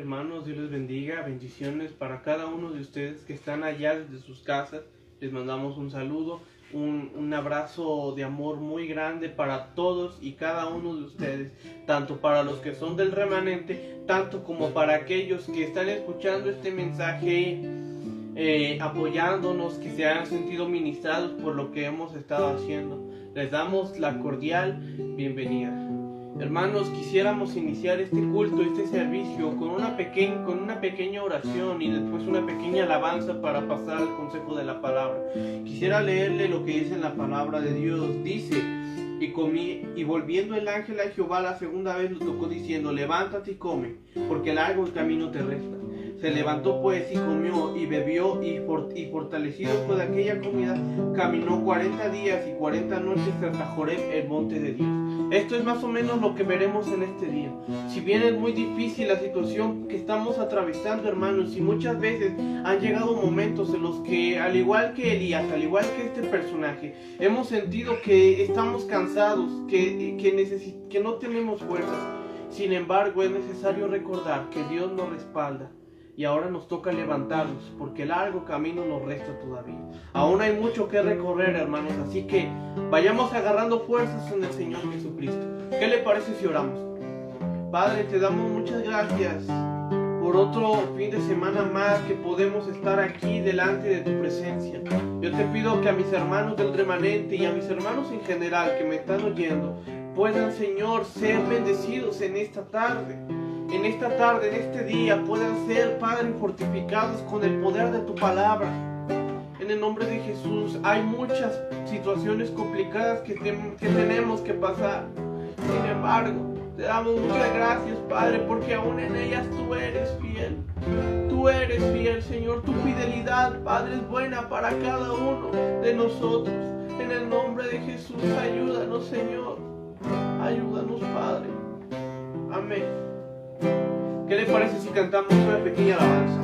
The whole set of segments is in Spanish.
Hermanos, Dios les bendiga, bendiciones para cada uno de ustedes que están allá desde sus casas. Les mandamos un saludo, un abrazo de amor muy grande para todos y cada uno de ustedes, tanto para los que son del remanente, tanto como para aquellos que están escuchando este mensaje, apoyándonos, que se han sentido ministrados por lo que hemos estado haciendo. Les damos la cordial bienvenida. Hermanos, quisiéramos iniciar este culto, este servicio con una pequeña oración y después una pequeña alabanza para pasar al consejo de la palabra. Quisiera leerle lo que dice en la palabra de Dios. Dice: y volviendo el ángel a Jehová la segunda vez lo tocó diciendo: levántate y come, porque largo el camino te resta. Se levantó pues y comió y bebió, y fortalecido por aquella comida, caminó 40 días y 40 noches hasta Joreb, el monte de Dios. Esto es más o menos lo que veremos en este día. Si bien es muy difícil la situación que estamos atravesando, hermanos, y muchas veces han llegado momentos en los que, al igual que Elías, al igual que este personaje, hemos sentido que estamos cansados, que no tenemos fuerzas. Sin embargo, es necesario recordar que Dios nos respalda. Y ahora nos toca levantarnos, porque largo camino nos resta todavía. Aún hay mucho que recorrer, hermanos, así que vayamos agarrando fuerzas en el Señor Jesucristo. ¿Qué le parece si oramos? Padre, te damos muchas gracias por otro fin de semana más que podemos estar aquí delante de tu presencia. Yo te pido que a mis hermanos del remanente y a mis hermanos en general que me están oyendo puedan, Señor, ser bendecidos en esta tarde. En este día, puedan ser, Padre, fortificados con el poder de tu palabra. En el nombre de Jesús, hay muchas situaciones complicadas que tenemos que pasar. Sin embargo, te damos muchas gracias, Padre, porque aún en ellas tú eres fiel. Tú eres fiel, Señor. Tu fidelidad, Padre, es buena para cada uno de nosotros. En el nombre de Jesús, ayúdanos, Señor. Ayúdanos, Padre. Amén. ¿Qué le parece si cantamos una pequeña alabanza?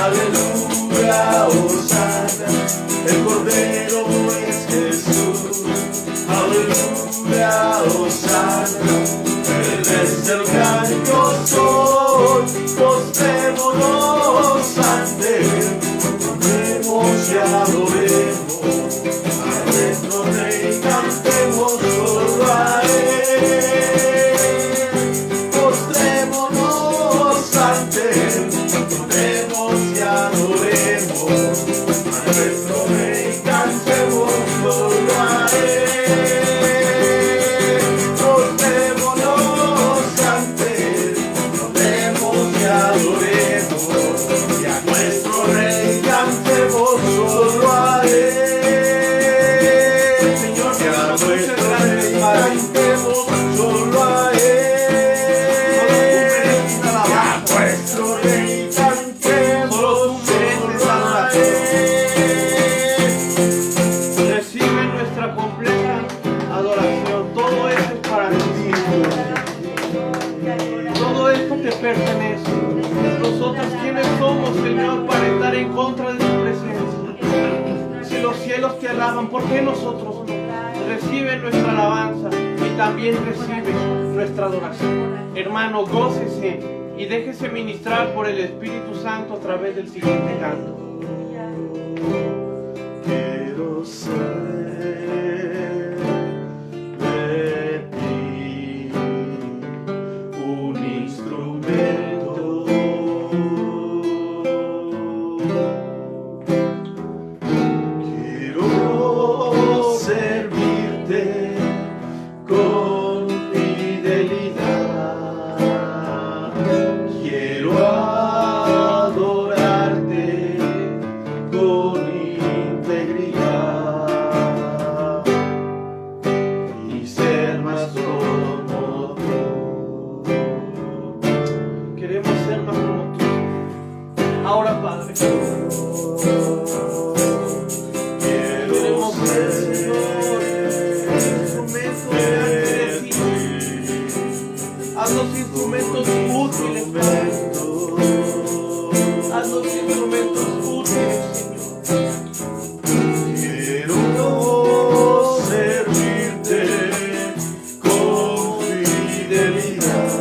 Aleluya, Hosanna. el Cordero es Jesús. Aleluya, Hosanna, Él es el gran yo soy. Postrémonos ante Él, cantemos y adoremos a nuestro Rey, cantemos solo a Él. Postrémonos ante Él, cantemos y adoremos a nuestro Rey, cantemos solo a Él. Postrémonos ante Él, cantemos y adoremos y a nuestro Rey cantemos solo a Él. Señor, que a nuestro Rey cantemos solo a Él. Que a nuestro Rey cantemos solo a Él. Recibe nuestra completa adoración. Todo esto es para ti, Señor. Todo esto te pertenece. Nosotros, ¿quiénes somos, Señor, para estar en contra de tu presencia? Si los cielos te alaban, ¿por qué nosotros no? Recibe nuestra alabanza y también recibe nuestra adoración. Hermano, gócese y déjese ministrar por el Espíritu Santo a través del siguiente canto. Quiero ser de ti un instrumento. Quiero servirte con fidelidad. Quiero adorarte con integridad y ser más como tú. Queremos ser más como tú. Ahora, Padre, Quiero ser instrumentos delante de ti. Haznos instrumentos útiles, Padre. Haznos instrumentos útiles, Señor. Quiero servirte con fidelidad.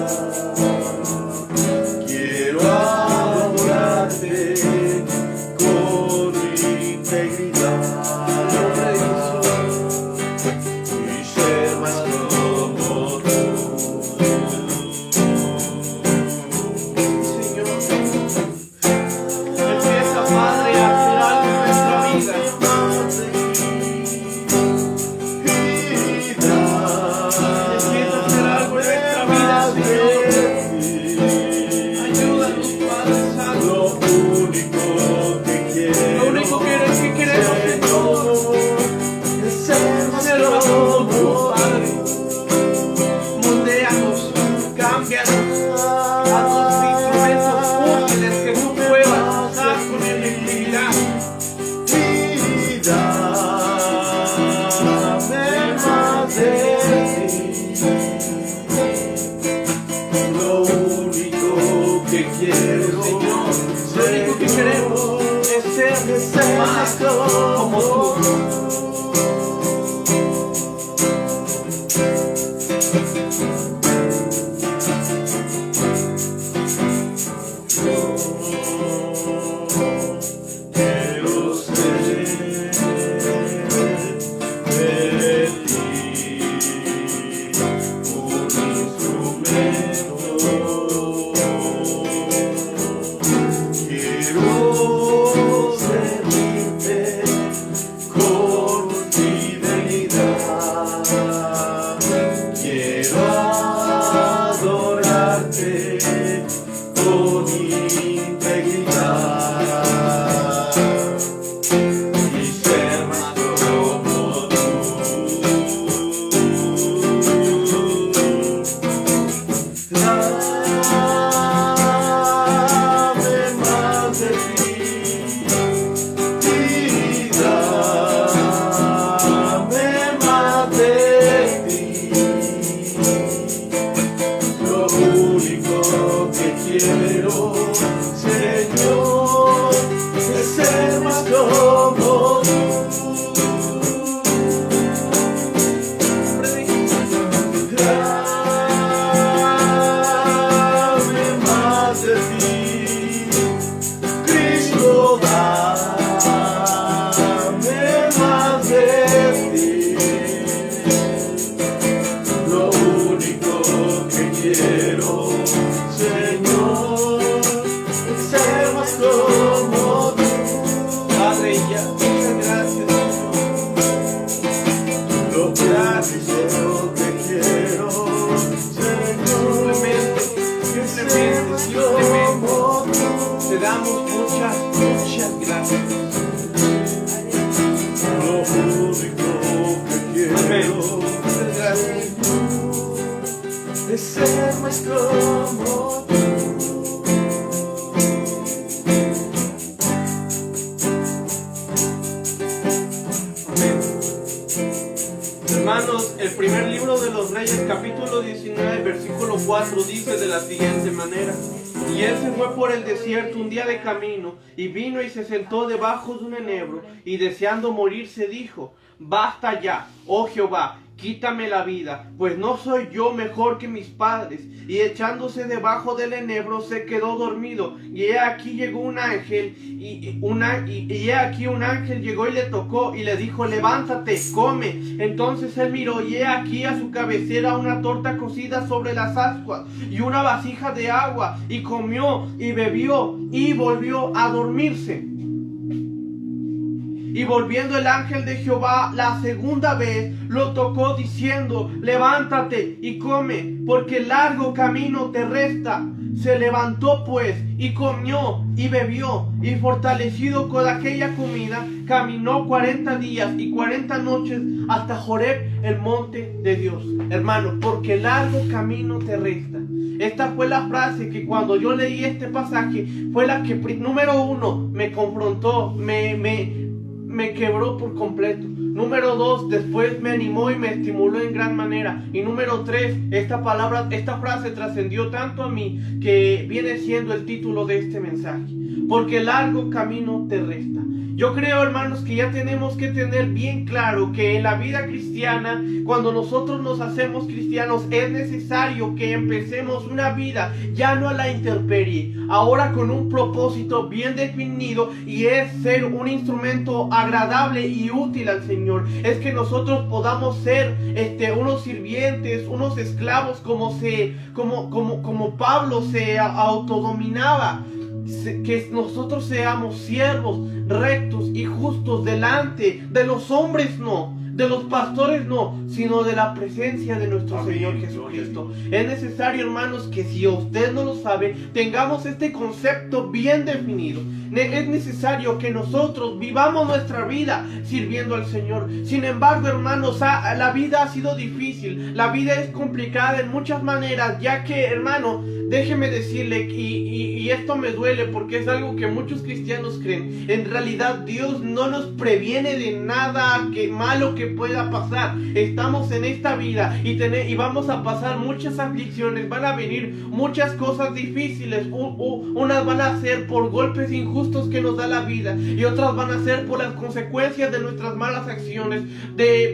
Quiero adorarte con integridad y ser más como tú. Señor, empieza, Padre, a hacer algo en nuestra vida. Empieza a hacer algo en nuestra vida, Señor. Ayúdanos, Padre Santo. Lo único que Lo único que queremos, Señor, es ser más ser más como tú, como Padre. Moldéanos, cámbianos, haznos instrumentos útiles que tú puedas usar con efectividad. Dame más de ti. Lo único que quiero, Señor, lo único que queremos es ser más como tú. quiero ser de ti un instrumento. Quiero servirte con Hermanos, el primer libro de los Reyes, capítulo 19, versículo 4, dice de la siguiente manera: y él se fue por el desierto un día de camino, y vino y se sentó debajo de un enebro, y deseando morirse dijo: basta ya, oh Jehová, quítame la vida, pues no soy yo mejor que mis padres. Y echándose debajo del enebro se quedó dormido. Y he aquí llegó un ángel, y he aquí un ángel llegó y le tocó y le dijo: levántate, come. Entonces él miró, y he aquí a su cabecera una torta cocida sobre las ascuas y una vasija de agua, y comió y bebió y volvió a dormirse. Y volviendo el ángel de Jehová la segunda vez, lo tocó diciendo: levántate y come, porque largo camino te resta. Se levantó pues, y comió y bebió, y fortalecido con aquella comida, caminó 40 días y 40 noches hasta Joreb, el monte de Dios. Hermano, porque largo camino te resta. Esta fue la frase que cuando yo leí este pasaje, fue la que, número uno, me confrontó, me quebró por completo. Número 2, después me animó y me estimuló en gran manera. Y número 3, esta frase trascendió tanto a mí que viene siendo el título de este mensaje: porque largo camino te resta. Yo creo, hermanos, que ya tenemos que tener bien claro que en la vida cristiana, cuando nosotros nos hacemos cristianos, es necesario que empecemos una vida ya no a la intemperie, ahora con un propósito bien definido, y es ser un instrumento agradable y útil al Señor. Es que nosotros podamos ser unos sirvientes, unos esclavos, como Pablo se autodominaba. Que nosotros seamos siervos rectos y justos delante de los hombres, no de los pastores, no, sino de la presencia de nuestro Amén. Señor Jesucristo. Es necesario, hermanos, que si usted no lo sabe, tengamos este concepto bien definido. Es necesario que nosotros vivamos nuestra vida sirviendo al Señor. Sin embargo, hermanos, la vida ha sido difícil, la vida es complicada en muchas maneras, ya que, hermano, déjeme decirle, y esto me duele porque es algo que muchos cristianos creen: en realidad Dios no nos previene de nada malo que pueda pasar. Estamos en esta vida y vamos a pasar muchas aflicciones, van a venir muchas cosas difíciles. Unas van a ser por golpes injustos que nos da la vida, y otras van a ser por las consecuencias de nuestras malas acciones.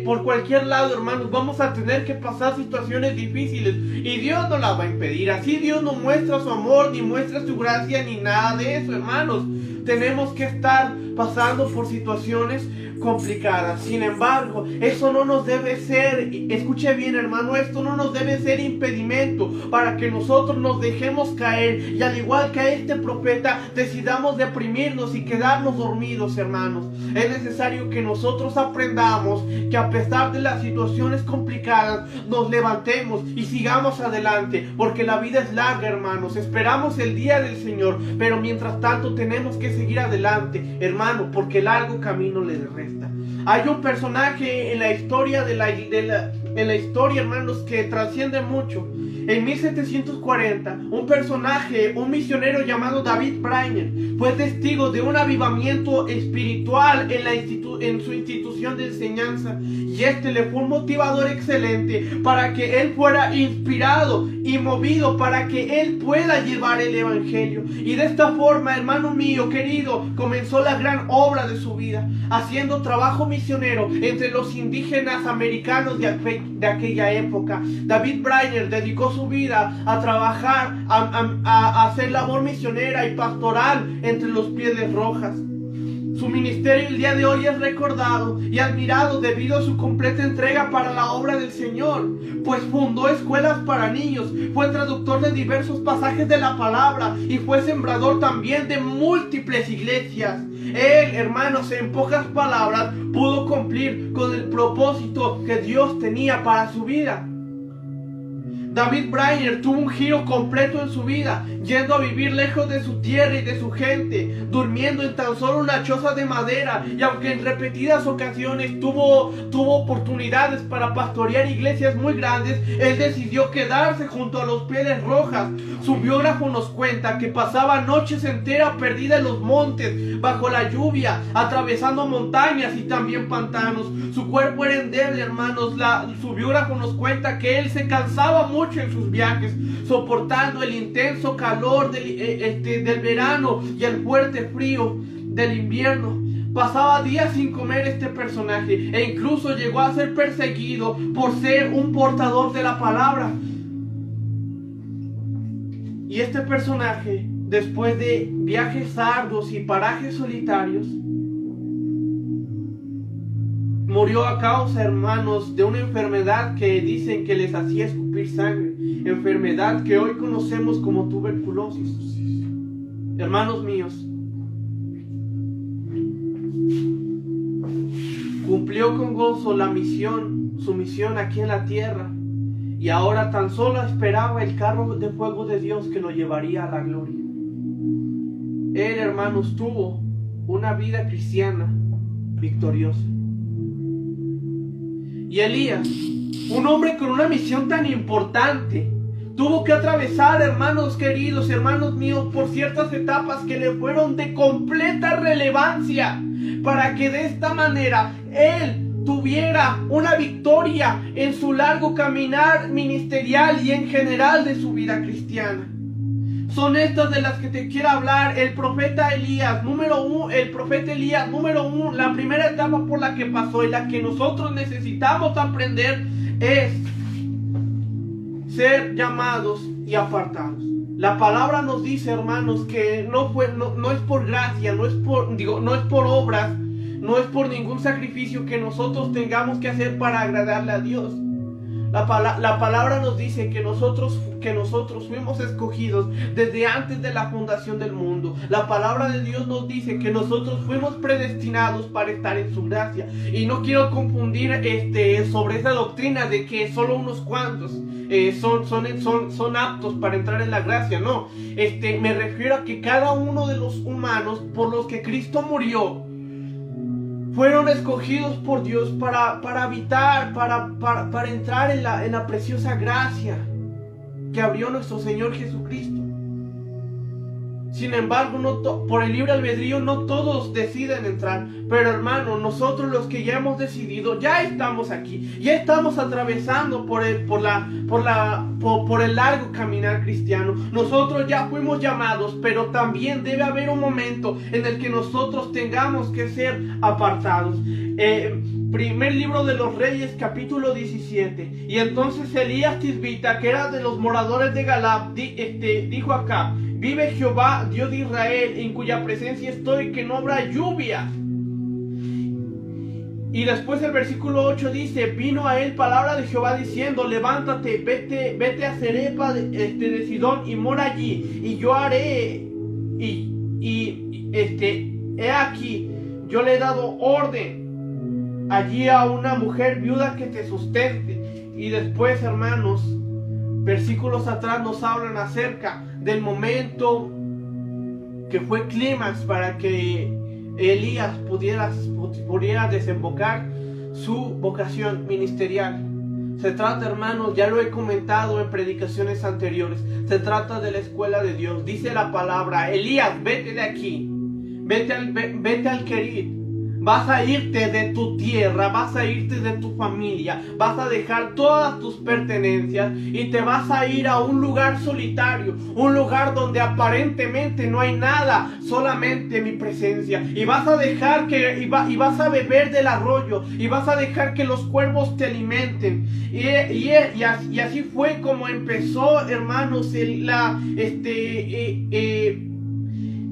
Por cualquier lado, hermanos, vamos a tener que pasar situaciones difíciles, y Dios no las va a impedir. Así Dios no muestra su amor, ni muestra su gracia, ni nada de eso, hermanos. Tenemos que estar pasando por situaciones complicadas. Sin embargo, eso no nos debe ser, escuche bien, hermano, esto no nos debe ser impedimento para que nosotros nos dejemos caer, y al igual que a este profeta, decidamos deprimirnos y quedarnos dormidos, hermanos. Es necesario que nosotros aprendamos que a pesar de las situaciones complicadas, nos levantemos y sigamos adelante, porque la vida es larga, hermanos. Esperamos el día del Señor, pero mientras tanto tenemos que seguir adelante, hermano, porque largo camino le resta. Hay un personaje en la historia en la historia, hermanos, que trasciende mucho. En 1740, un misionero llamado David Brainerd fue testigo de un avivamiento espiritual en su institución de enseñanza, y le fue un motivador excelente para que él fuera inspirado y movido para que él pueda llevar el evangelio. Y de esta forma, hermano mío querido, comenzó la gran obra de su vida, haciendo trabajo misionero entre los indígenas americanos de aquella época. David Brainerd dedicó su vida a trabajar, a hacer labor misionera y pastoral entre los Pieles Rojas. Su ministerio el día de hoy es recordado y admirado debido a su completa entrega para la obra del Señor, pues fundó escuelas para niños, fue traductor de diversos pasajes de la palabra y fue sembrador también de múltiples iglesias. Él, hermanos, en pocas palabras, pudo cumplir con el propósito que Dios tenía para su vida. David Brainerd tuvo un giro completo en su vida, yendo a vivir lejos de su tierra y de su gente, durmiendo en tan solo una choza de madera, y aunque en repetidas ocasiones tuvo oportunidades para pastorear iglesias muy grandes, él decidió quedarse junto a los Pieles Rojas. Su biógrafo nos cuenta que pasaba noches enteras perdida en los montes, bajo la lluvia, atravesando montañas y también pantanos. Su cuerpo era endeble, hermanos. Su biógrafo nos cuenta que él se cansaba mucho en sus viajes, soportando el intenso calor del verano y el fuerte frío del invierno. Pasaba días sin comer este personaje, e incluso llegó a ser perseguido por ser un portador de la palabra. Y este personaje, después de viajes arduos y parajes solitarios, murió a causa, hermanos, de una enfermedad que dicen que les hacía escupir sangre, enfermedad que hoy conocemos como tuberculosis. Hermanos míos, cumplió con gozo su misión aquí en la tierra, y ahora tan solo esperaba el carro de fuego de Dios que lo llevaría a la gloria. Él, hermanos, tuvo una vida cristiana victoriosa. Y Elías, un hombre con una misión tan importante, tuvo que atravesar, hermanos queridos, hermanos míos, por ciertas etapas que le fueron de completa relevancia, para que de esta manera él tuviera una victoria en su largo caminar ministerial y en general de su vida cristiana. Son estas de las que te quiero hablar. El profeta Elías, número uno, la primera etapa por la que pasó y la que nosotros necesitamos aprender es ser llamados y apartados. La palabra nos dice, hermanos, que no es por gracia, no es por obras, no es por ningún sacrificio que nosotros tengamos que hacer para agradarle a Dios. La palabra nos dice que nosotros fuimos escogidos desde antes de la fundación del mundo. La palabra de Dios nos dice que nosotros fuimos predestinados para estar en su gracia. Y no quiero confundir sobre esa doctrina de que solo unos cuantos son aptos para entrar en la gracia. No, me refiero a que cada uno de los humanos por los que Cristo murió fueron escogidos por Dios para habitar, para entrar en la preciosa gracia que abrió nuestro Señor Jesucristo. Sin embargo, por el libre albedrío no todos deciden entrar. Pero hermano, nosotros los que ya hemos decidido, ya estamos aquí, ya estamos atravesando por el largo caminar cristiano. Nosotros ya fuimos llamados, pero también debe haber un momento en el que nosotros tengamos que ser apartados. Primer libro de los Reyes, capítulo 17. Y entonces Elías Tisbita, que era de los moradores de Galad, dijo acá: vive Jehová, Dios de Israel, en cuya presencia estoy, que no habrá lluvia. Y después el versículo 8 dice: vino a él palabra de Jehová diciendo: levántate, vete a Cerepa de Sidón y mora allí, y yo haré, he aquí, yo le he dado orden allí a una mujer viuda que te sustente. Y después, hermanos, versículos atrás nos hablan acerca del momento que fue clímax para que Elías pudiera desembocar su vocación ministerial. Se trata, hermanos, ya lo he comentado en predicaciones anteriores, se trata de la escuela de Dios. Dice la palabra: Elías, vete de aquí, vete al Querit. Vas a irte de tu tierra, vas a irte de tu familia, vas a dejar todas tus pertenencias y te vas a ir a un lugar solitario, un lugar donde aparentemente no hay nada, solamente mi presencia. Y vas a dejar y vas a beber del arroyo, y vas a dejar que los cuervos te alimenten. Y así fue como empezó, hermanos,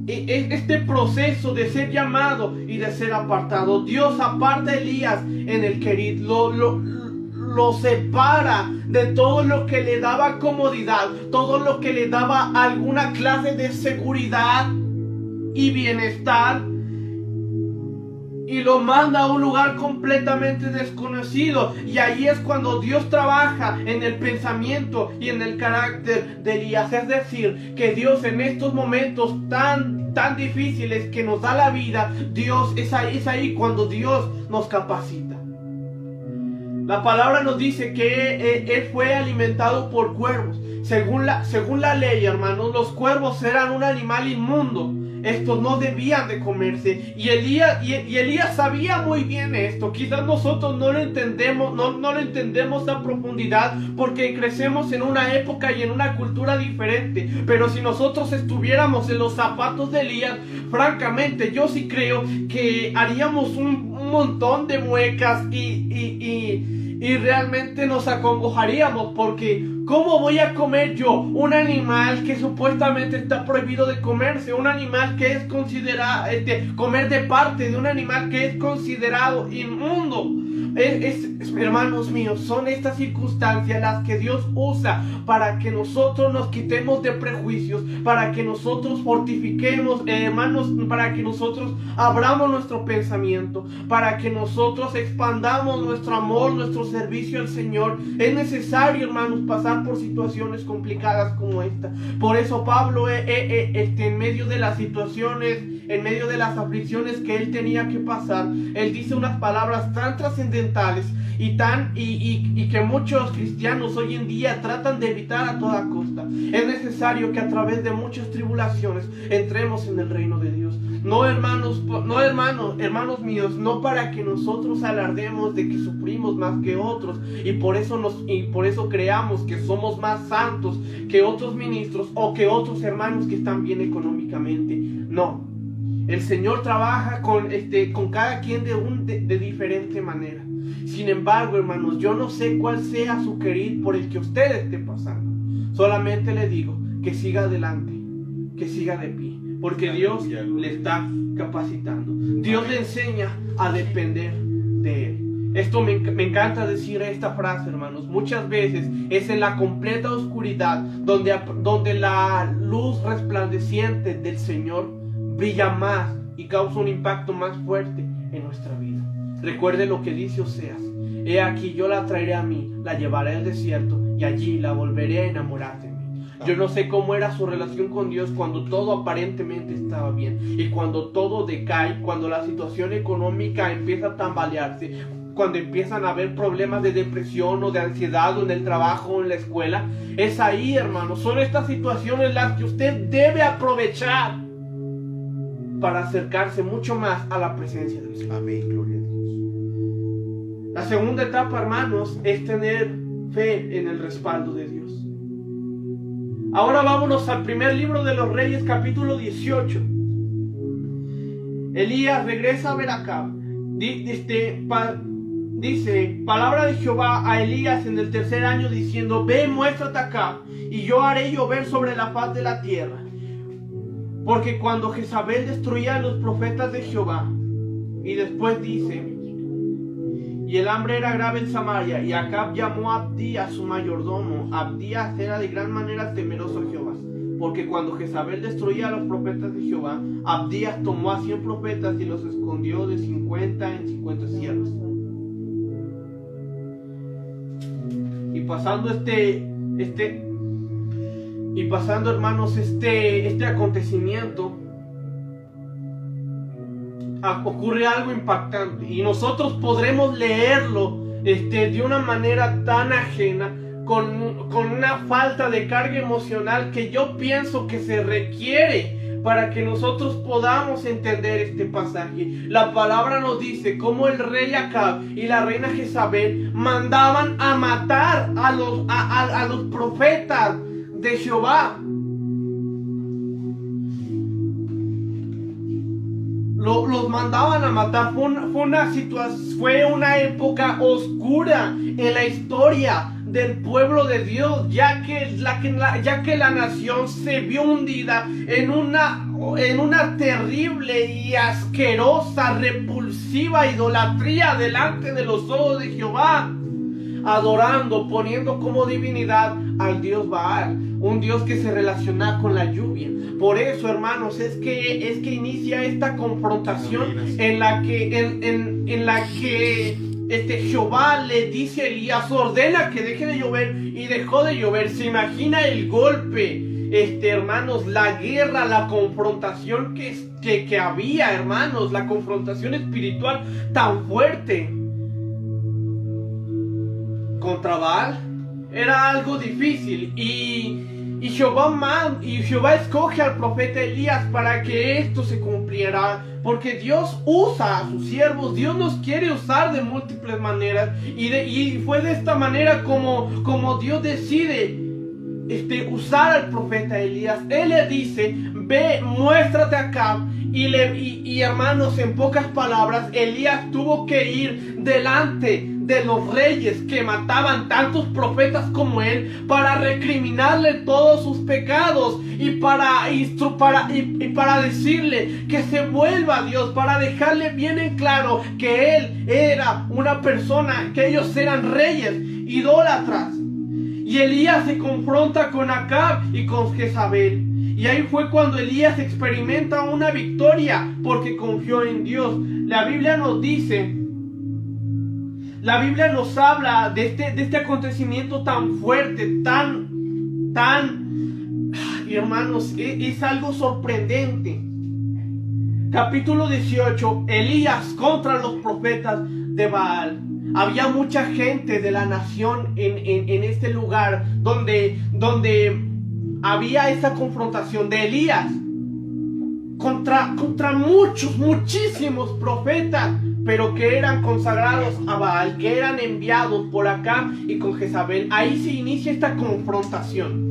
este proceso de ser llamado y de ser apartado. Dios aparta a Elías en el Querit, lo separa de todo lo que le daba comodidad, todo lo que le daba alguna clase de seguridad y bienestar, y lo manda a un lugar completamente desconocido. Y ahí es cuando Dios trabaja en el pensamiento y en el carácter de Elías. Es decir, que Dios en estos momentos tan difíciles que nos da la vida, Dios es ahí cuando Dios nos capacita. La palabra nos dice que él fue alimentado por cuervos. Según la ley, hermanos, los cuervos eran un animal inmundo. Estos no debían de comerse. Y Elías sabía muy bien esto. Quizás nosotros no lo entendemos a profundidad porque crecemos en una época y en una cultura diferente. Pero si nosotros estuviéramos en los zapatos de Elías, francamente yo sí creo que haríamos un montón de muecas y realmente nos acongojaríamos, porque ¿cómo voy a comer yo un animal que supuestamente está prohibido de comerse? Un animal que es considerado, comer de parte de un animal que es considerado inmundo. Hermanos míos, son estas circunstancias las que Dios usa para que nosotros nos quitemos de prejuicios, para que nosotros fortifiquemos, hermanos, para que nosotros abramos nuestro pensamiento, para que nosotros expandamos nuestro amor, nuestro servicio al Señor. Es necesario, hermanos, pasar por situaciones complicadas como esta. Por eso Pablo, en medio de las situaciones, en medio de las aflicciones que él tenía que pasar, él dice unas palabras tan trascendentales y que muchos cristianos hoy en día tratan de evitar a toda costa. Es necesario que a través de muchas tribulaciones entremos en el reino de Dios. No, hermanos míos, no para que nosotros alardemos de que sufrimos más que otros y por eso creamos que somos más santos que otros ministros o que otros hermanos que están bien económicamente. No. El Señor trabaja con cada quien de diferente manera. Sin embargo, hermanos, yo no sé cuál sea su querer por el que usted esté pasando. Solamente le digo que siga adelante, que siga de pie, porque Dios le está capacitando. Dios le enseña a depender de Él. Esto me encanta decir esta frase, hermanos. Muchas veces es en la completa oscuridad donde la luz resplandeciente del Señor brilla más y causa un impacto más fuerte en nuestra vida. Recuerde lo que dice Oseas: he aquí, yo la traeré a mí, la llevaré al desierto y allí la volveré a enamorar de mí. Yo no sé cómo era su relación con Dios cuando todo aparentemente estaba bien y cuando todo decae, cuando la situación económica empieza a tambalearse, cuando empiezan a haber problemas de depresión o de ansiedad o en el trabajo o en la escuela. Es ahí, hermanos, son estas situaciones las que usted debe aprovechar para acercarse mucho más a la presencia del Señor. Amén, gloria a Dios. La segunda etapa, hermanos, es tener fe en el respaldo de Dios. Ahora vámonos al primer libro de los Reyes, capítulo 18. Elías regresa a ver a Acab. Dice, palabra de Jehová a Elías en el tercer año, diciendo: ve, muéstrate acá, y yo haré llover sobre la faz de la tierra. Porque cuando Jezabel destruía a los profetas de Jehová, y después dice, y el hambre era grave en Samaria, y Acab llamó a Abdías su mayordomo. Abdías era de gran manera temeroso a Jehová, porque cuando Jezabel destruía a los profetas de Jehová, Abdías tomó a 100 profetas y los escondió de 50 en 50 sierras. Y pasando, hermanos, este acontecimiento, ocurre algo impactante y nosotros podremos leerlo de una manera tan ajena, con una falta de carga emocional que yo pienso que se requiere para que nosotros podamos entender este pasaje. La palabra nos dice cómo el rey Acab y la reina Jezabel mandaban a matar a los profetas de Jehová. Los mandaban a matar. Fue una época oscura en la historia del pueblo de Dios, ya que la nación se vio hundida en una terrible y asquerosa, repulsiva idolatría delante de los ojos de Jehová. adorando, poniendo como divinidad al dios Baal, un dios que se relaciona con la lluvia. Por eso, hermanos, es que inicia esta confrontación en la que Jehová le dice a Elías, ordena que deje de llover, y dejó de llover. Se imagina el golpe, hermanos, la guerra, la confrontación que había, hermanos, la confrontación espiritual tan fuerte contra Baal. Era algo difícil, y Jehová escoge al profeta Elías para que esto se cumpliera, porque Dios usa a sus siervos. Dios nos quiere usar de múltiples maneras, y fue de esta manera como Dios decide usar al profeta Elías. Él le dice, ve, muéstrate acá. Y hermanos, en pocas palabras, Elías tuvo que ir delante de los reyes que mataban tantos profetas como él, para recriminarle todos sus pecados, y para decirle que se vuelva a Dios, para dejarle bien en claro que él era una persona, que ellos eran reyes idólatras. Y Elías se confronta con Acab y con Jezabel. Y ahí fue cuando Elías experimenta una victoria, porque confió en Dios. La Biblia nos dice, la Biblia nos habla de este acontecimiento tan fuerte, hermanos, es algo sorprendente. Capítulo 18, Elías contra los profetas de Baal. Había mucha gente de la nación en este lugar donde había esa confrontación de Elías contra muchísimos profetas, pero que eran consagrados a Baal, que eran enviados por Acab y con Jezabel. Ahí se inicia esta confrontación.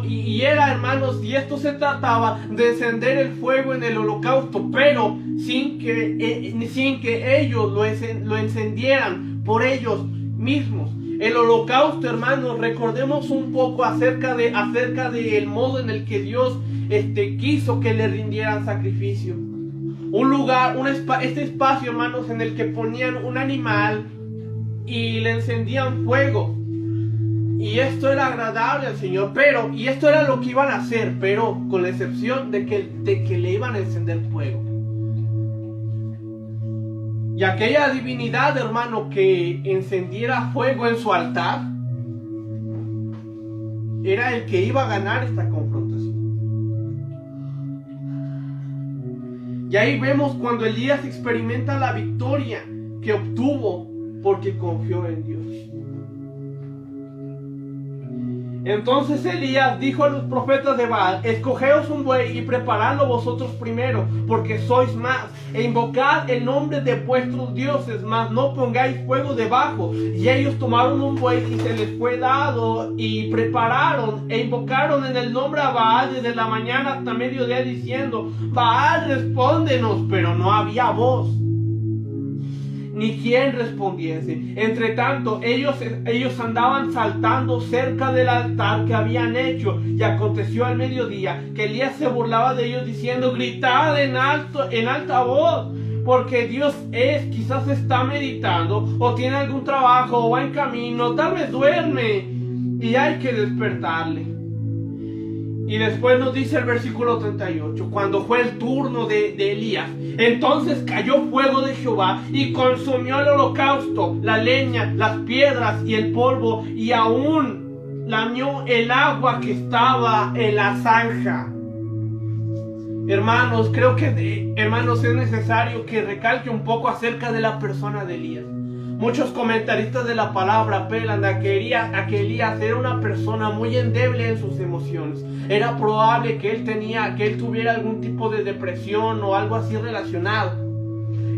Y era, hermanos, y esto se trataba de encender el fuego en el holocausto, pero sin que ellos lo encendieran por ellos mismos. El holocausto, hermanos, recordemos un poco acerca del modo en el que Dios quiso que le rindieran sacrificio. Un lugar, este espacio, hermanos, en el que ponían un animal y le encendían fuego. Y esto era agradable al Señor, y esto era lo que iban a hacer, pero con la excepción de que le iban a encender fuego. Y aquella divinidad, hermano, que encendiera fuego en su altar, era el que iba a ganar esta confrontación. Y ahí vemos cuando Elías experimenta la victoria que obtuvo porque confió en Dios. Entonces Elías dijo a los profetas de Baal, escogeos un buey y preparadlo vosotros primero, porque sois más, e invocad el nombre de vuestros dioses, mas no pongáis fuego debajo. Y ellos tomaron un buey y se les fue dado, y prepararon e invocaron en el nombre a Baal desde la mañana hasta mediodía, diciendo, Baal, respóndenos. Pero no había voz, ni quien respondiese. Entre tanto, ellos andaban saltando cerca del altar que habían hecho. Y aconteció al mediodía que Elías se burlaba de ellos, diciendo, gritad en alta voz, porque Dios quizás está meditando, o tiene algún trabajo, o va en camino, tal vez duerme, y hay que despertarle. Y después nos dice el versículo 38, cuando fue el turno de Elías, entonces cayó fuego de Jehová y consumió el holocausto, la leña, las piedras y el polvo, y aún lamió el agua que estaba en la zanja. Hermanos, creo que es necesario que recalque un poco acerca de la persona de Elías. Muchos comentaristas de la palabra apelan a que Elías era una persona muy endeble en sus emociones. Era probable que él tuviera algún tipo de depresión o algo así relacionado.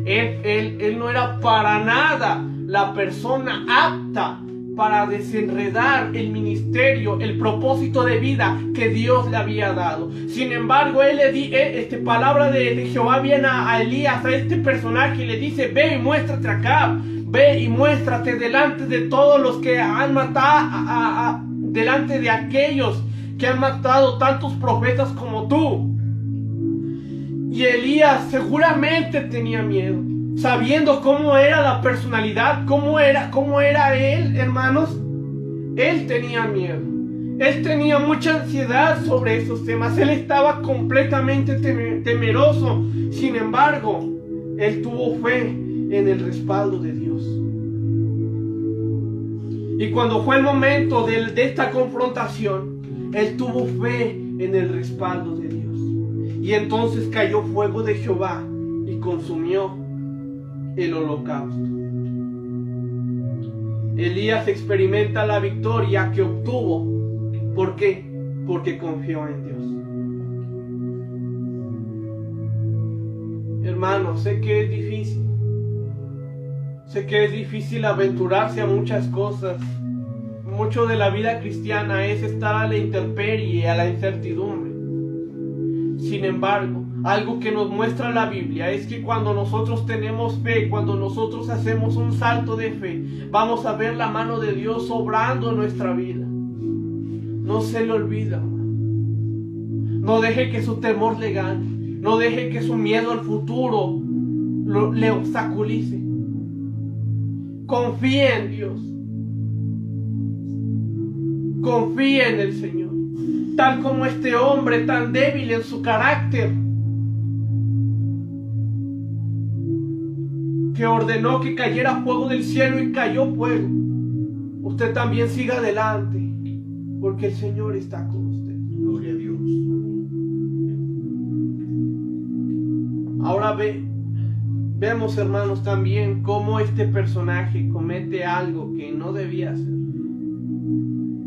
Él no era para nada la persona apta para desenredar el ministerio, el propósito de vida que Dios le había dado. Sin embargo, palabra de Jehová viene a Elías, a este personaje, y le dice, ve y muéstrate acá. Ve y muéstrate delante de todos los que han matado, delante de aquellos que han matado tantos profetas como tú. Y Elías seguramente tenía miedo. sabiendo cómo era la personalidad, cómo era él, hermanos, él tenía miedo. Él tenía mucha ansiedad sobre esos temas. Él estaba completamente temeroso. Sin embargo, él tuvo fe en el respaldo de Dios. Y cuando fue el momento de esta confrontación, él tuvo fe en el respaldo de Dios. Y entonces cayó fuego de Jehová y consumió el holocausto. Elías experimenta la victoria que obtuvo. ¿Por qué? Porque confió en Dios. Hermanos, sé que es difícil. Sé que es difícil aventurarse a muchas cosas. Mucho de la vida cristiana es estar a la intemperie, a la incertidumbre. Sin embargo, algo que nos muestra la Biblia es que cuando nosotros tenemos fe, cuando nosotros hacemos un salto de fe, vamos a ver la mano de Dios obrando en nuestra vida. No se le olvida. No deje que su temor le gane. No deje que su miedo al futuro le obstaculice. Confíe en Dios. Confíe en el Señor. Tal como este hombre tan débil en su carácter, que ordenó que cayera fuego del cielo y cayó fuego. Usted también siga adelante, porque el Señor está con usted. Gloria a Dios. Ahora vemos, hermanos, también cómo este personaje comete algo que no debía hacer.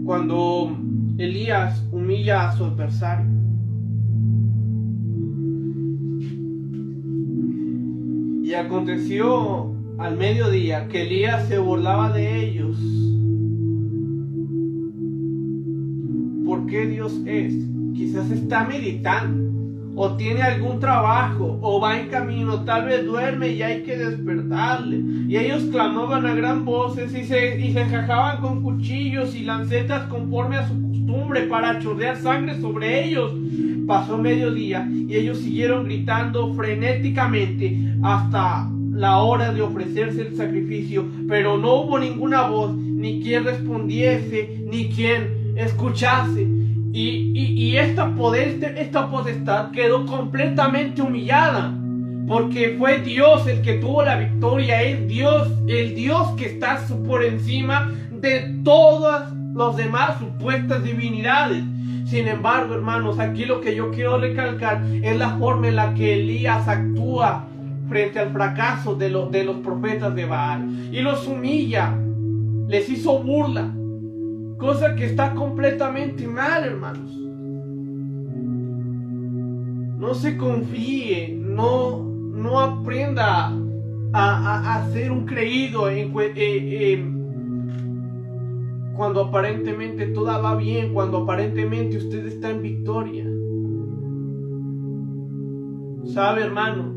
Cuando Elías humilla a su adversario. Y aconteció al mediodía que Elías se burlaba de ellos. ¿Por qué Dios es? Quizás está meditando, o tiene algún trabajo, o va en camino, tal vez duerme y hay que despertarle. Y ellos clamaban a gran voces y se enjajaban con cuchillos y lancetas conforme a su costumbre para chorrear sangre sobre ellos. Pasó mediodía y ellos siguieron gritando frenéticamente hasta la hora de ofrecerse el sacrificio, pero no hubo ninguna voz, ni quien respondiese, ni quien escuchase. Y esta potestad quedó completamente humillada, porque fue Dios el que tuvo la victoria. Es Dios, el Dios que está por encima de todas las demás supuestas divinidades. Sin embargo, hermanos, aquí lo que yo quiero recalcar es la forma en la que Elías actúa frente al fracaso de los profetas de Baal, y los humilla, les hizo burla, cosa que está completamente mal, hermanos. No se confíe, no aprenda a ser un creído cuando aparentemente todo va bien, cuando aparentemente usted está en victoria. Sabe, hermano,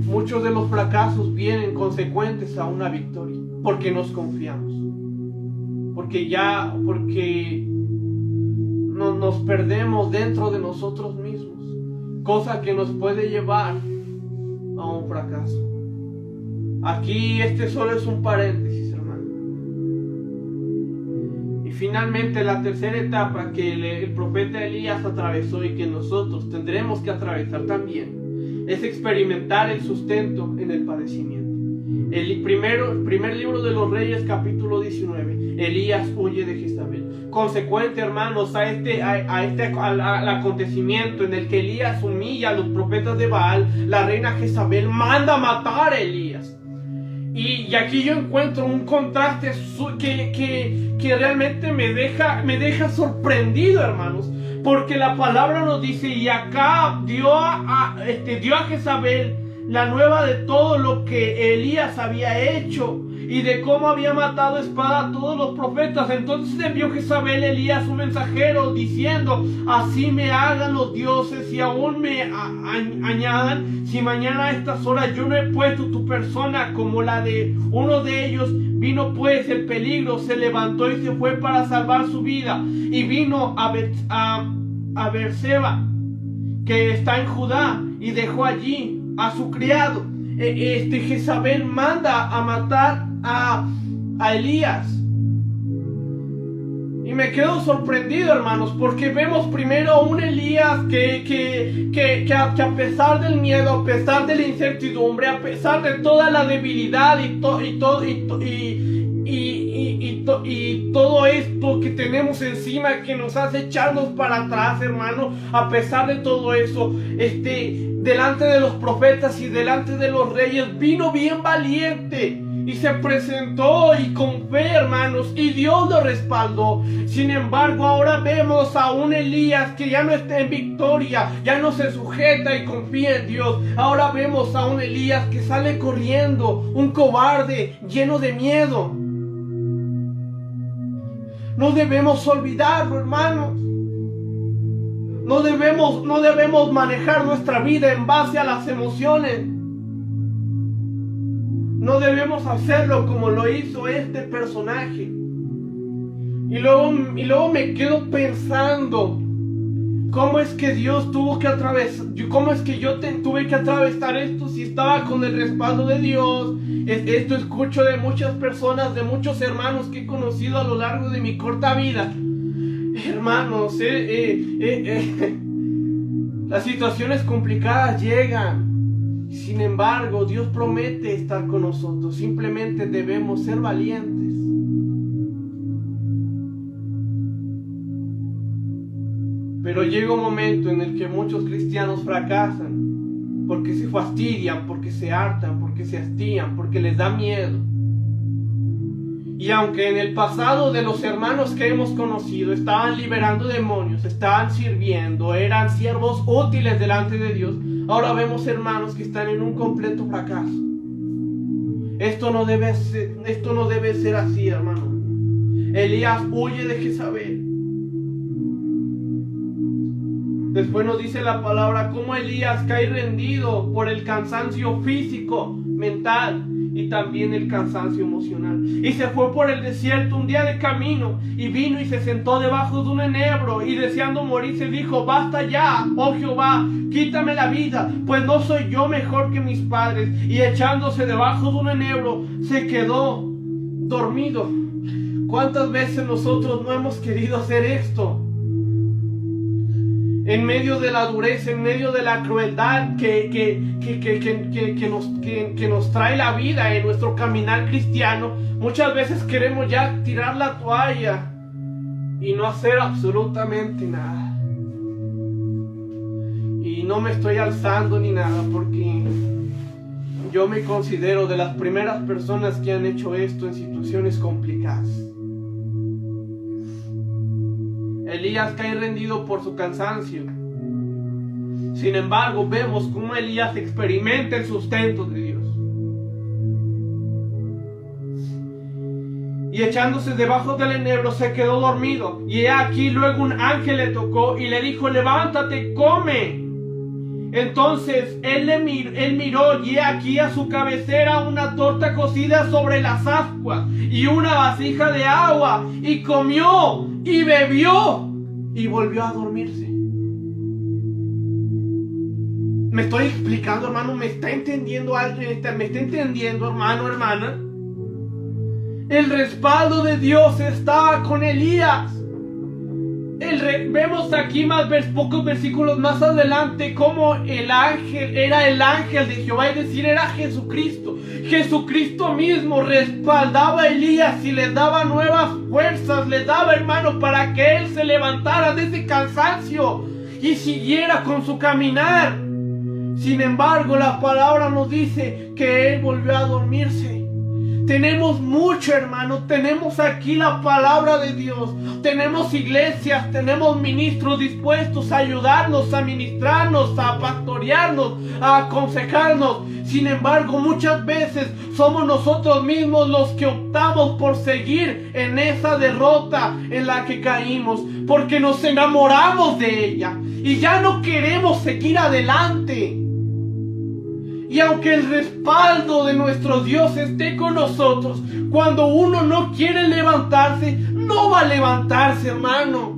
muchos de los fracasos vienen consecuentes a una victoria, porque nos confiamos, porque nos perdemos dentro de nosotros mismos, cosa que nos puede llevar a un fracaso. Aquí solo es un paréntesis, hermano. Y finalmente la tercera etapa que el profeta Elías atravesó y que nosotros tendremos que atravesar también es experimentar el sustento en el padecimiento. El primer libro de los Reyes, capítulo 19. Elías huye de Jezabel. Consecuente, hermanos, al acontecimiento en el que Elías humilla a los profetas de Baal, la reina Jezabel manda matar a Elías. Y aquí yo encuentro un contraste que realmente me deja sorprendido, hermanos, porque la palabra nos dice: y Acab dio a Jezabel la nueva de todo lo que Elías había hecho y de cómo había matado a espada a todos los profetas. Entonces envió Jezabel a Elías un mensajero diciendo: así me hagan los dioses y aún me añadan, si mañana a estas horas yo no he puesto tu persona como la de uno de ellos. Vino pues el peligro, se levantó y se fue para salvar su vida, y vino a Berseba, que está en Judá y dejó allí a su criado. Jezabel manda a matar a Elías. Y me quedo sorprendido, hermanos, porque vemos primero un Elías que a pesar del miedo, a pesar de la incertidumbre, a pesar de toda la debilidad y todo esto que tenemos encima, que nos hace echarnos para atrás, hermano, a pesar de todo eso, delante de los profetas y delante de los reyes, vino bien valiente y se presentó y con fe, hermanos, y Dios lo respaldó. Sin embargo, ahora vemos a un Elías que ya no está en victoria, ya no se sujeta y confía en Dios. Ahora vemos a un Elías que sale corriendo, un cobarde, lleno de miedo. No debemos olvidarlo, hermanos. No debemos manejar nuestra vida en base a las emociones. No debemos hacerlo como lo hizo este personaje. Y luego me quedo pensando, ¿cómo es que Dios tuvo que atravesar? ¿Cómo es que yo tuve que atravesar esto si estaba con el respaldo de Dios? Esto escucho de muchas personas, de muchos hermanos que he conocido a lo largo de mi corta vida. Hermanos, las situaciones complicadas llegan. Sin embargo, Dios promete estar con nosotros. Simplemente debemos ser valientes. Pero llega un momento en el que muchos cristianos fracasan porque se fastidian, porque se hartan, porque se hastían, porque les da miedo. Y aunque en el pasado de los hermanos que hemos conocido estaban liberando demonios, estaban sirviendo, eran siervos útiles delante de Dios, ahora vemos hermanos que están en un completo fracaso. Esto no debe ser así, hermano. Elías huye de Jezabel. Después nos dice la palabra cómo Elías cae rendido por el cansancio físico, mental y también el cansancio emocional. Y se fue por el desierto un día de camino y vino y se sentó debajo de un enebro y deseando morir se dijo: basta ya, oh Jehová, quítame la vida, pues no soy yo mejor que mis padres. Y echándose debajo de un enebro se quedó dormido. ¿Cuántas veces nosotros no hemos querido hacer esto? En medio de la dureza, en medio de la crueldad que nos trae la vida en nuestro caminar cristiano, muchas veces queremos ya tirar la toalla y no hacer absolutamente nada. Y no me estoy alzando ni nada, porque yo me considero de las primeras personas que han hecho esto en situaciones complicadas. Elías cae rendido por su cansancio. Sin embargo, vemos cómo Elías experimenta el sustento de Dios. Y echándose debajo del enebro se quedó dormido. Y he aquí luego un ángel le tocó y le dijo: levántate, come. Entonces él miró y he aquí a su cabecera una torta cocida sobre las ascuas y una vasija de agua, y comió y bebió y volvió a dormirse. ¿Me estoy explicando, hermano? ¿Me está entendiendo alguien? ¿Me está entendiendo, hermano, hermana? El respaldo de Dios estaba con Elías. Vemos aquí pocos versículos más adelante cómo el ángel era el ángel de Jehová, es decir, era Jesucristo. Jesucristo mismo respaldaba a Elías y le daba nuevas fuerzas, le daba, hermano, para que él se levantara de ese cansancio y siguiera con su caminar. Sin embargo, la palabra nos dice que él volvió a dormirse. Tenemos mucho, hermano. Tenemos aquí la palabra de Dios. Tenemos iglesias, tenemos ministros dispuestos a ayudarnos, a ministrarnos, a pastorearnos, a aconsejarnos. Sin embargo, muchas veces somos nosotros mismos los que optamos por seguir en esa derrota en la que caímos, porque nos enamoramos de ella y ya no queremos seguir adelante. Y aunque el respaldo de nuestro Dios esté con nosotros, cuando uno no quiere levantarse, no va a levantarse, hermano.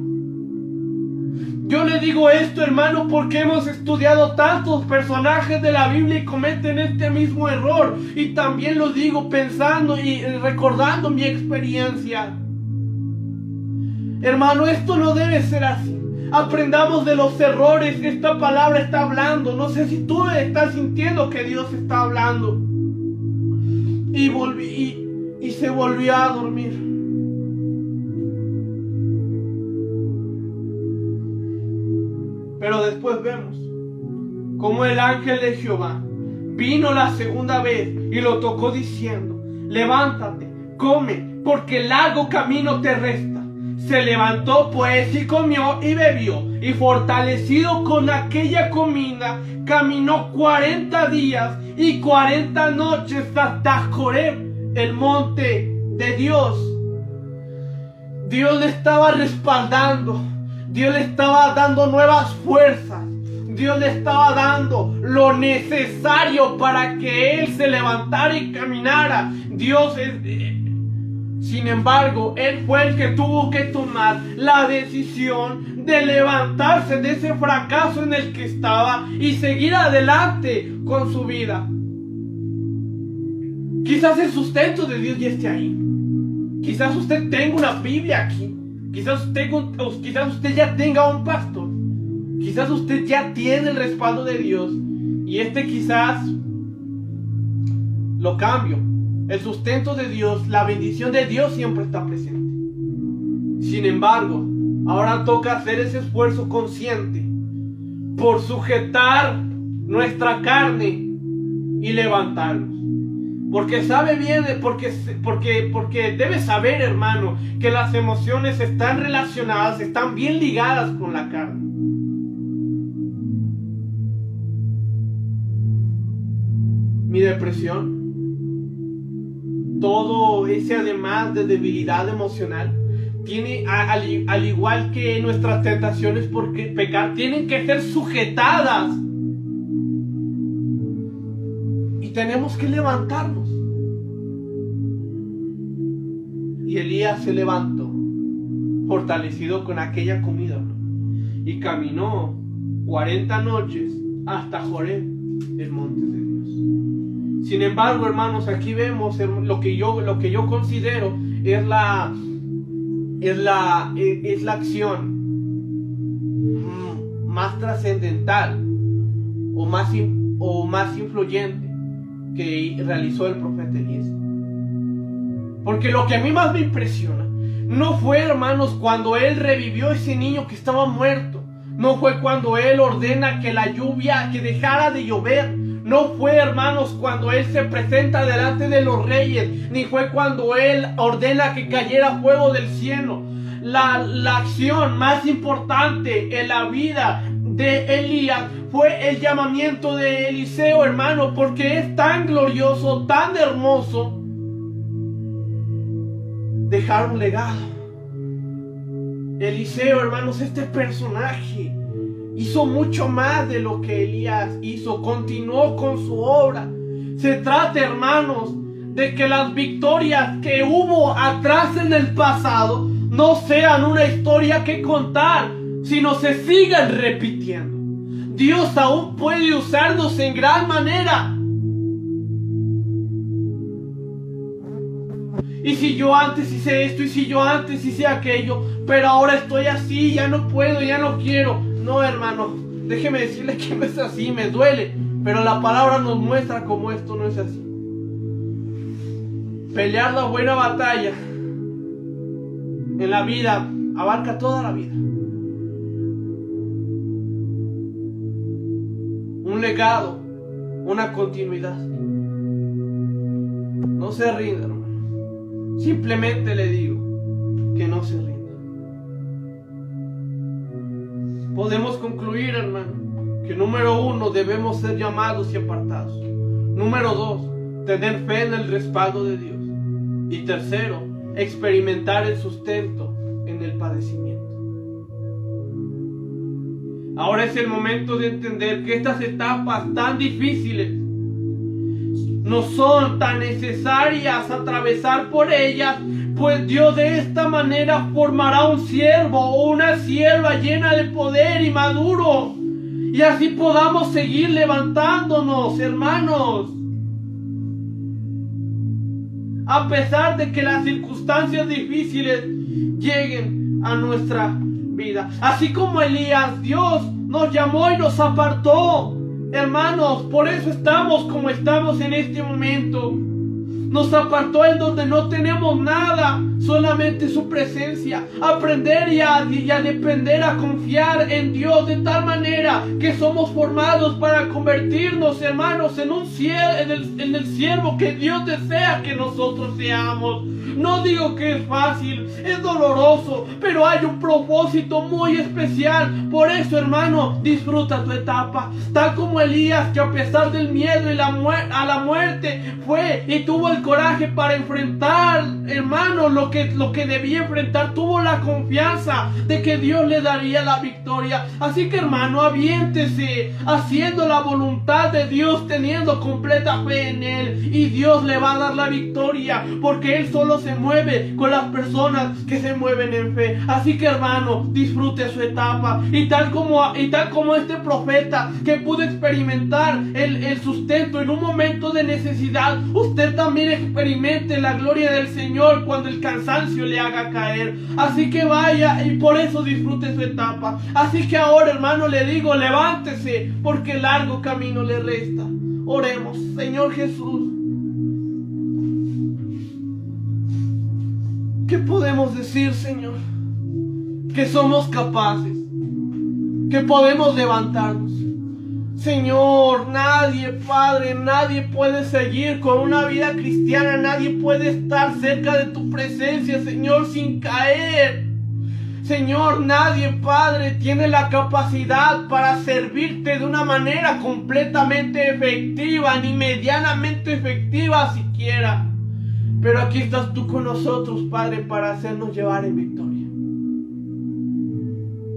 Yo le digo esto, hermano, porque hemos estudiado tantos personajes de la Biblia y cometen este mismo error. Y también lo digo pensando y recordando mi experiencia. Hermano, esto no debe ser así. Aprendamos de los errores que esta palabra está hablando. No sé si tú estás sintiendo que Dios está hablando. Y se volvió a dormir. Pero después vemos cómo el ángel de Jehová vino la segunda vez y lo tocó diciendo: levántate, come, porque largo camino te resta. Se levantó pues y comió y bebió, y fortalecido con aquella comida, caminó 40 días y 40 noches hasta Joreb, el monte de Dios. Dios le estaba respaldando. Dios le estaba dando nuevas fuerzas. Dios le estaba dando lo necesario para que él se levantara y caminara. Sin embargo, él fue el que tuvo que tomar la decisión de levantarse de ese fracaso en el que estaba y seguir adelante con su vida. Quizás el sustento de Dios ya esté ahí. Quizás usted tenga una Biblia aquí. Quizás usted ya tenga un pastor. Quizás usted ya tiene el respaldo de Dios. Y quizás lo cambio. El sustento de Dios, la bendición de Dios siempre está presente. Sin embargo, ahora toca hacer ese esfuerzo consciente por sujetar nuestra carne y levantarnos. Porque sabe bien, porque debe saber, hermano, que las emociones están relacionadas, están bien ligadas con la carne. Mi depresión, todo ese además de debilidad emocional, tiene, al igual que nuestras tentaciones por pecar, tienen que ser sujetadas. Y tenemos que levantarnos. Y Elías se levantó, fortalecido con aquella comida, ¿no? Y caminó 40 noches hasta Joreb, el monte de Dios. Sin embargo, hermanos, aquí vemos lo que yo considero es la acción más trascendental o más influyente que realizó el profeta Elías. Porque lo que a mí más me impresiona no fue, hermanos, cuando él revivió ese niño que estaba muerto. No fue cuando él ordena que que dejara de llover. No fue, hermanos, cuando él se presenta delante de los reyes. Ni fue cuando él ordena que cayera fuego del cielo. La acción más importante en la vida de Elías fue el llamamiento de Eliseo, hermano, porque es tan glorioso, tan hermoso dejar un legado. Eliseo, hermanos, este personaje hizo mucho más de lo que Elías hizo, continuó con su obra. Se trata, hermanos, de que las victorias que hubo atrás en el pasado no sean una historia que contar, sino se sigan repitiendo. Dios aún puede usarnos en gran manera. Y si yo antes hice esto, y si yo antes hice aquello, pero ahora estoy así, ya no puedo, ya no quiero. No, hermano, déjeme decirle que no es así, me duele, pero la palabra nos muestra cómo esto no es así. Pelear la buena batalla en la vida abarca toda la vida. Un legado, una continuidad. No se rinda, hermano. Simplemente le digo que no se rinda. Podemos concluir, hermano, que número 1, debemos ser llamados y apartados. Número 2, tener fe en el respaldo de Dios. Y tercero, experimentar el sustento en el padecimiento. Ahora es el momento de entender que estas etapas tan difíciles no son tan necesarias atravesar por ellas, pues Dios de esta manera formará un siervo o una sierva llena de poder y maduro. Y así podamos seguir levantándonos, hermanos. A pesar de que las circunstancias difíciles lleguen a nuestra vida. Así como Elías, Dios nos llamó y nos apartó. Hermanos, por eso estamos como estamos en este momento. Nos apartó en donde no tenemos nada, solamente su presencia. Aprender y a depender, a confiar en Dios de tal manera que somos formados para convertirnos, hermanos, en el siervo que Dios desea que nosotros seamos. No digo que es fácil, es doloroso, pero hay un propósito muy especial. Por eso, hermano, disfruta tu etapa. Tal como Elías, que a pesar del miedo y a la muerte fue y tuvo el coraje para enfrentar, hermano, lo que debía enfrentar. Tuvo la confianza de que Dios le daría la victoria. Así que, hermano, aviéntese haciendo la voluntad de Dios, teniendo completa fe en Él, y Dios le va a dar la victoria, porque Él solo se mueve con las personas que se mueven en fe. Así que, hermano, disfrute su etapa, y tal como este profeta que pudo experimentar el sustento en un momento de necesidad, usted también experimente la gloria del Señor cuando el cansancio le haga caer. Así que vaya y por eso disfrute su etapa. Así que ahora, hermano, le digo, levántese, porque largo camino le resta. Oremos. Señor Jesús, ¿qué podemos decir, Señor? Que somos capaces, que podemos levantarnos. Señor, nadie, Padre, nadie puede seguir con una vida cristiana, nadie puede estar cerca de tu presencia, Señor, sin caer. Señor, nadie, Padre, tiene la capacidad para servirte de una manera completamente efectiva, ni medianamente efectiva siquiera. Pero aquí estás tú con nosotros, Padre, para hacernos llevar en victoria.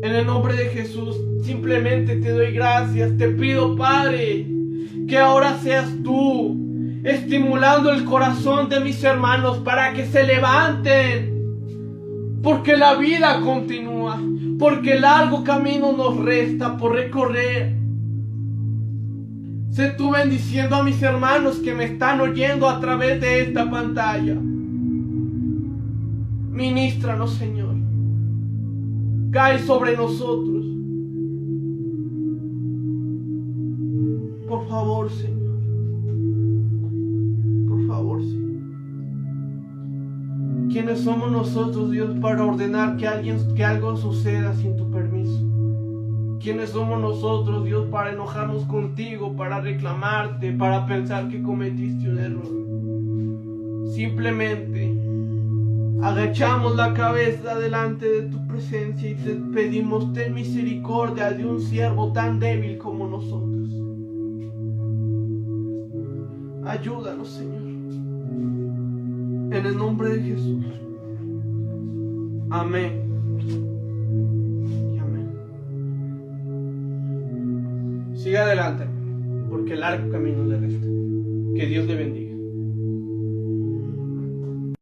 En el nombre de Jesús, simplemente te doy gracias. Te pido, Padre, que ahora seas tú estimulando el corazón de mis hermanos para que se levanten. Porque la vida continúa, porque largo camino nos resta por recorrer. Sé tú bendiciendo a mis hermanos que me están oyendo a través de esta pantalla. Ministranos, Señor. Cae sobre nosotros. Por favor, Señor. Por favor, Señor. ¿Quiénes somos nosotros, Dios, para ordenar que algo suceda sin tu permiso? ¿Quiénes somos nosotros, Dios, para enojarnos contigo, para reclamarte, para pensar que cometiste un error? Simplemente agachamos la cabeza delante de tu presencia y te pedimos, ten misericordia de un siervo tan débil como nosotros. Ayúdanos, Señor. En el nombre de Jesús. Amén. Y amén. Siga adelante, porque largo camino le resta. Que Dios le bendiga.